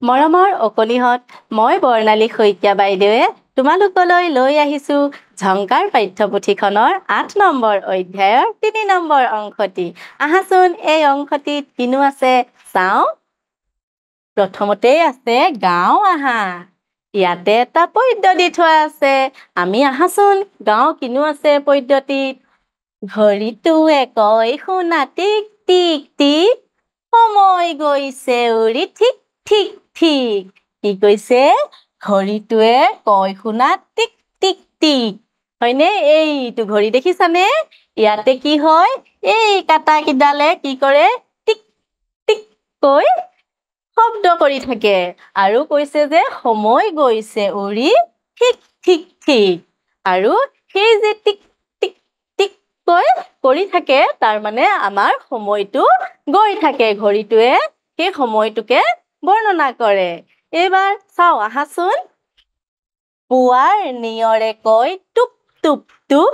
মৰমৰ অকলিহঁত মই বৰ্ণালী শইকীয়া বাইদেৱে তোমালোকলৈ লৈ আহিছোঁ ঝংকাৰ পাঠ্যপুথিখনৰ ৮ নম্বৰ অধ্যায়ৰ ৩ নম্বৰ অংশটি। আহাচোন এই অংশটিত কিনো আছে চাওঁ। প্ৰথমতেই আছে গাঁও আহা। ইয়াতে এটা পদ্য দি থোৱা আছে। আমি আহাচোন গাঁও কিনো আছে পদ্যটিত। ঘড়ীটোৱে কয় শুনা টিক টিক টিক, সময় গৈছে উৰি ঠিক ঠিক ঠিক। কি কৈছে? ঘড়ীটোৱে কয় শুনা টিক টিক টিক। হয়নে? এইটো ঘড়ী দেখিছানে? ইয়াতে কি হয়? এই কাটা কিডালে কি কৰে? টিক টিক কৈ শব্দ কৰি থাকে আৰু কৈছে যে সময় গৈছে উৰি ঠিক ঠিক ঠিক। আৰু সেই যে টিক টিক টিক কৈ কৰি থাকে তাৰ মানে আমাৰ সময়টো গৈ থাকে। ঘড়ীটোৱে সেই সময়টোকে বৰ্ণনা কৰে। এইবাৰ চাওঁ আহাচোন। পুৱাৰ নিয়ৰে কয় টুপ টুপ টুপ,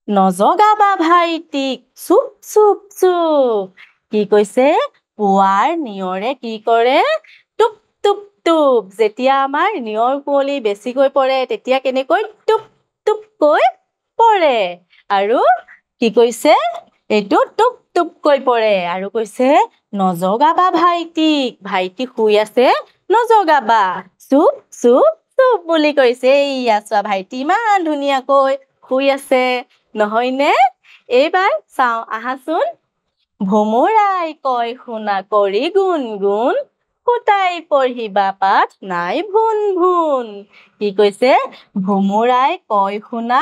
নজগাবা ভাইটিক চুপ চুপ চুপ। কি কৈছে? পুৱাৰ নিয়ৰে কি কৰে? টুপ টুপ টুপ। যেতিয়া আমাৰ নিয়ৰ কুঁৱলী বেছিকৈ পৰে তেতিয়া কেনেকৈ টুপ টুপকৈ পৰে। আৰু কি কৈছে? এইটো টুপ টুপকৈ পৰে। আৰু কৈছে নজগাবা ভাইটিক, ভাইটি শুই আছে নজগাবা, চুপ চুপ চুপ বুলি কৈছে। এইয়া চোৱা ভাইটি ইমান ধুনীয়াকৈ শুই আছে নহয়নে? এইবাৰ চাওঁ আহাচোন। ভোমোৰাই কয় শুনা কৰি গুণ গুণ, ফুটাই পঢ়িবা পাঠ নাই ভুন ভুন। কি কৈছে? ভোমোৰাই কয় শুনা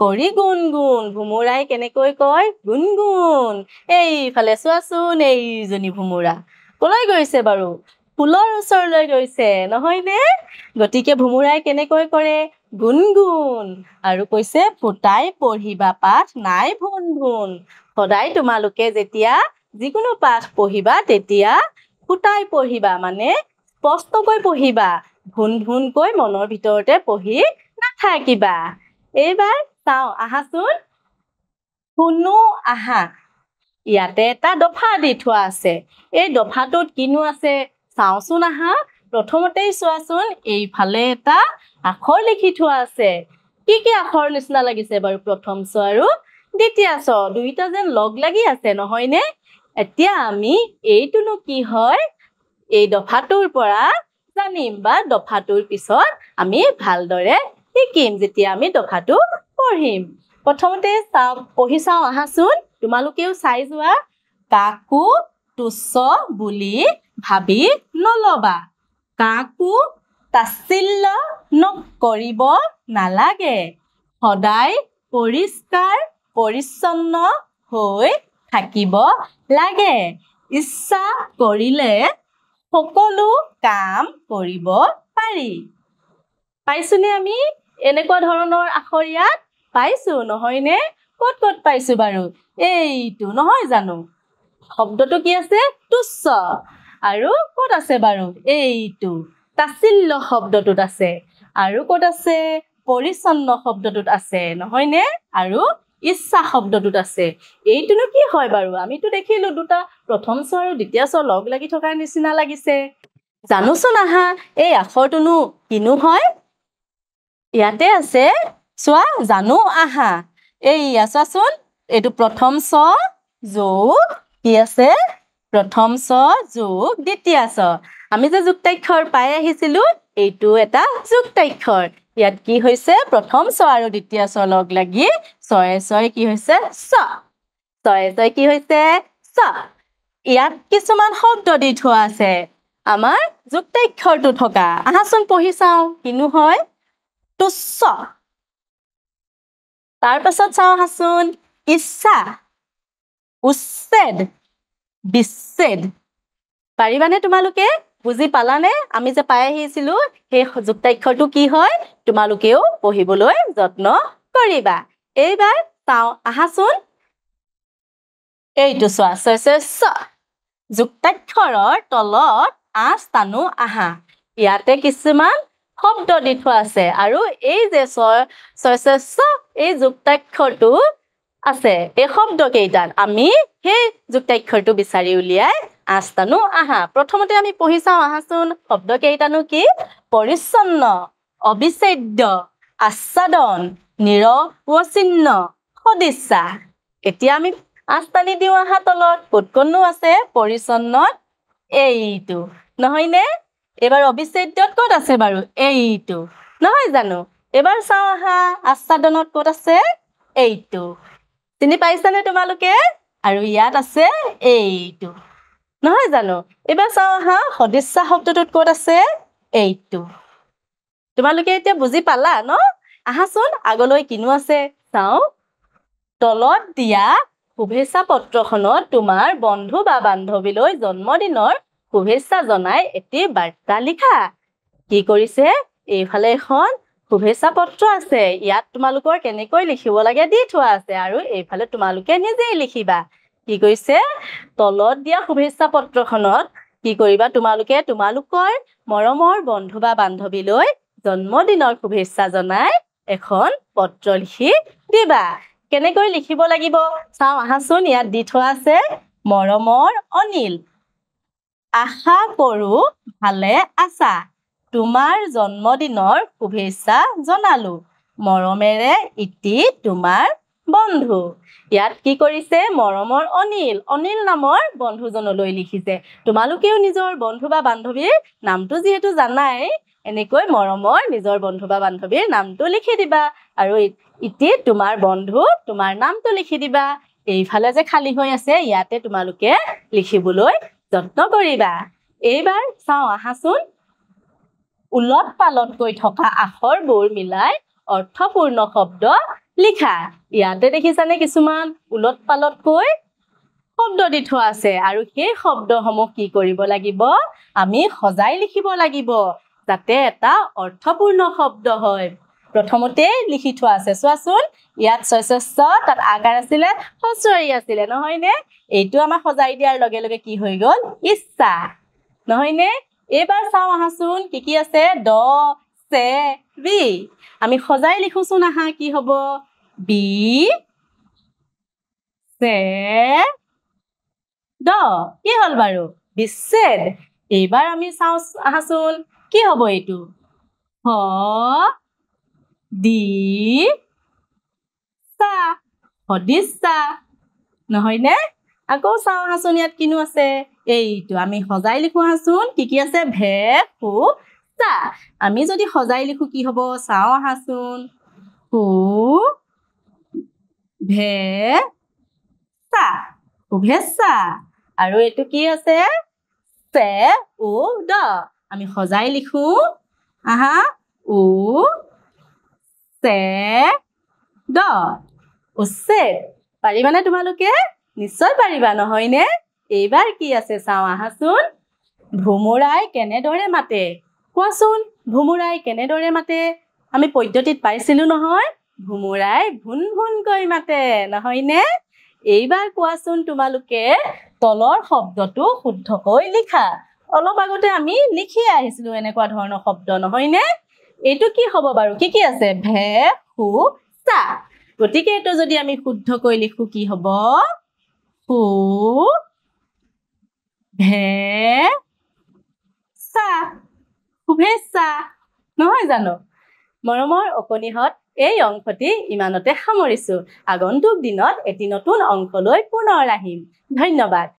কৰি গুণ গুণ। ভোমোৰাই কেনেকৈ কয়? গুণ গুণ। এইফালে চোৱাচোন, এইজনী ভোমোৰা কলৈ গৈছে বাৰু? ফুলৰ ওচৰলৈ গৈছে নহয়নে? গতিকে ভোমোৰাই কেনেকৈ কৰে? গুণ গুণ। আৰু কৈছে ফুটাই পঢ়িবা পাঠ নাই ভুন ভুন। সদায় তোমালোকে যেতিয়া যিকোনো পাঠ পঢ়িবা তেতিয়া ফুটাই পঢ়িবা, মানে স্পষ্টকৈ পঢ়িবা, ভুন ভুনকৈ মনৰ ভিতৰতে পঢ়ি নাথাকিবা। এইবাৰ চাওঁ আহাচোন। শুনো আহা। ইয়াতে এটা দফা দি থোৱা আছে। এই দফাটোত কিনো আছে চাওঁচোন আহা। প্ৰথমতেই চোৱাচোন, এইফালে এটা আখৰ লিখি থোৱা আছে। কি কি আখৰ নিচিনা লাগিছে বাৰু? প্ৰথম চ আৰু দ্বিতীয় চ, দুইটা যেন লগ লাগি আছে নহয়নে? এতিয়া আমি এইটোনো কি হয় এই দফাটোৰ পৰা জানিম, বা দফাটোৰ পিছত আমি ভালদৰে শিকিম যেতিয়া আমি দফাটো পঢ়িম। প্ৰথমতে চাওঁ, পঢ়ি চাওঁ আহাচোন। তোমালোকেও চাই যোৱা। কাকো তুচ্ছ বুলি ভাবি নলবা, কাকো তাচ্ছিল্য নকৰিব নালাগে, সদায় পৰিষ্কাৰ পৰিচ্ছন্ন হৈ থাকিব লাগে। ইচ্ছা কৰিলে সকলো কাম কৰিব পাৰি। পাইছোনে আমি? এনেকুৱা ধৰণৰ আখৰ ইয়াত পাইছো নহয়নে? ক'ত ক'ত পাইছো বাৰু? এইটো নহয় জানো? শব্দটো কি আছে? তুচ্ছ। আৰু ক'ত আছে বাৰু? এইটো তাচ্ছিল্য শব্দটোত আছে। আৰু ক'ত আছে? পৰিচ্ছন্ন শব্দটোত আছে নহয়নে? আৰু ইচ্ছা শব্দটোত আছে। এইটোনো কি হয় বাৰু? আমিতো দেখিলো দুটা প্ৰথম চ আৰু দ্বিতীয় চ লগ লাগি থকাৰ নিচিনা লাগিছে। জানোচোন আহা এই আখৰটোনো কিনো হয়? ইয়াতে আছে চোৱা, জানো আহা। এইয়া চোৱাচোন, এইটো প্ৰথম চ যোগ কি আছে? প্ৰথম চ যোগ দ্বিতীয় চ। আমি যে যুক্তাক্ষৰ পাই আহিছিলো, এইটো এটা যুক্তাক্ষৰ। ইয়াত কি হৈছে? প্ৰথম চ আৰু দ্বিতীয় চ লগ লাগি ছয়ে ছয়ে কি হৈছে? চ। ছয়ে ছয়ে কি হৈছে? চ। ইয়াত কিছুমান শব্দ দি থোৱা আছে আমাৰ যুক্তাক্ষৰটো থকা। আহাচোন পঢ়ি চাওঁ কিনো হয়। তুচ্ছ। তাৰ পাছত চাওঁ আহাচোন। ইচ্ছা, উচ্ছেদ, বিচ্ছেদ। পাৰিবানে তোমালোকে? বুজি পালানে? আমি যে পাই আহিছিলো সেই যুক্তাক্ষৰটো কি হয়? তোমালোকেও পঢ়িবলৈ যত্ন কৰিবা। এইবাৰ চাওঁ আহাচোন। এইটো চোৱা, ছয় ছয় চ। যুক্তাক্ষৰৰ তলত আঁচ টানো আহা। ইয়াতে কিছুমান শব্দ দি থোৱা আছে আৰু এই যে ছয় ছয় চ এই যুক্তাক্ষৰটো আছে এই শব্দ কেইটাত আমি সেই যুক্তাক্ষৰটো বিচাৰি উলিয়াই আস্তানো আহা প্ৰথমতে আমি পঢ়ি চাওঁ আহাচোন শব্দ কেইটানো কি পৰিচ্ছন্ন অবিচ্ছেদ্য আচ্ছাদন নিৰৱচ্ছিন্ন সদিচ্ছা এতিয়া আমি আস্তানি দিওঁ আহা তলত ক'ত ক'তনো আছে পৰিচ্ছন্নত এইটো নহয়নে এবাৰ অবিচ্ছেদ্যত ক'ত আছে বাৰু এইটো নহয় জানো এবাৰ চাওঁ আহা আচ্ছাদনত ক'ত আছে এইটো চিনি পাইছানে তোমালোকে আৰু ইয়াত আছে এইটো নহয় জানো এবাৰ চাওঁ আহা সদিচ্ছা শব্দটোত ক'ত আছে এইটো তোমালোকে এতিয়া বুজি পালা ন আহাচোন আগলৈ কিনো আছে চাওঁ তলত দিয়া শুভেচ্ছা পত্ৰখনত তোমাৰ বন্ধু বা বান্ধৱীলৈ জন্মদিনৰ শুভেচ্ছা জনাই এটি বাৰ্তা লিখা কি কৰিছে এইফালে এখন শুভেচ্ছা পত্ৰ আছে ইয়াত তোমালোকৰ কেনেকৈ লিখিব লাগে দি থোৱা আছে আৰু এইফালে তোমালোকে নিজেই লিখিবা কি কৈছে তলত দিয়া শুভেচ্ছা পত্ৰখনত কি কৰিবা তোমালোকে তোমালোকৰ মৰমৰ বন্ধু বা বান্ধৱীলৈ জন্মদিনৰ শুভেচ্ছা জনাই এখন পত্ৰ লিখি দিবা কেনেকৈ লিখিব লাগিব চাওঁ আহাচোন ইয়াত দি থোৱা আছে মৰমৰ অনিল আশা কৰো ভালে আছা তোমাৰ জন্মদিনৰ শুভেচ্ছা জনালো মৰমেৰে ইতি তোমাৰ বন্ধু ইয়াত কি কৰিছে মৰমৰ অনিল অনিল নামৰ বন্ধুজনলৈ লিখিছে তোমালোকেও নিজৰ বন্ধু বা বান্ধৱীৰ নামটো যিহেতু জানাই এনেকৈ মৰমৰ নিজৰ বন্ধু বা বান্ধৱীৰ নামটো লিখি দিবা আৰু ইতি তোমাৰ বন্ধু তোমাৰ নামটো লিখি দিবা এইফালে যে খালী হৈ আছে ইয়াতে তোমালোকে লিখিবলৈ যত্ন কৰিবা এইবাৰ চাওঁ আহাচোন উলট পালটকৈ থকা আখৰবোৰ মিলাই অৰ্থপূৰ্ণ শব্দ লিখা ইয়াতে দেখিছানে কিছুমান উলট পালটকৈ শব্দ দি থোৱা আছে আৰু সেই শব্দসমূহ কি কৰিব লাগিব আমি সজাই লিখিব লাগিব যাতে এটা অৰ্থপূৰ্ণ শব্দ হয় প্ৰথমতে লিখি থোৱা আছে চোৱাচোন ইয়াত ছয়স্য তাত আকাৰ আছিলে হস্ৰই আছিলে নহয়নে এইটো আমাৰ সজাই দিয়াৰ লগে লগে কি হৈ গ'ল ইচ্ছা নহয়নে এইবাৰ চাওঁ আহাচোন কি আছে দ চে বি আমি সজাই লিখোচোন আহা কি হ'ব বি চে দ কি হ'ল বাৰু বিচ্ছেদ এইবাৰ আমি চাওঁ আহাচোন কি হ'ব এইটো হ দি সা সদিচ্ছা নহয়নে আকৌ চাওঁ আহাচোন ইয়াত কিনো আছে এইটো আমি সজাই লিখো আহাচোন কি আছে ভে সু চা আমি যদি সজাই লিখো কি হ'ব চাওঁ আহাচোন সু ভে চা শুভেচ্ছা আৰু এইটো কি আছে চে উ দ আমি সজাই লিখো আহা উ চে দ উচ্ছেদ পাৰিবানে তোমালোকে নিশ্চয় পাৰিবা নহয়নে এইবাৰ কি আছে চাওঁ আহাচোন ভুমুৰাই কেনেদৰে মাতে কোৱাচোন ভুমুৰাই কেনেদৰে মাতে আমি পদ্ধতিত পাইছিলো নহয় ভুমুৰাই ভুন ভুনকৈ মাতে নহয়নে এইবাৰ কোৱাচোন তোমালোকে তলৰ শব্দটো শুদ্ধকৈ লিখা অলপ আগতে আমি লিখি আহিছিলো এনেকুৱা ধৰণৰ শব্দ নহয়নে এইটো কি হ'ব বাৰু কি আছে ভে সু চা গতিকে এইটো যদি আমি শুদ্ধকৈ লিখো কি হ'ব সু ভে চা শুভেচ্ছা নহয় জানো মৰমৰ অকণিহঁত এই অংশটি ইমানতে সামৰিছো আগন্তুক দিনত এটি নতুন অংশলৈ পুনৰ আহিম ধন্যবাদ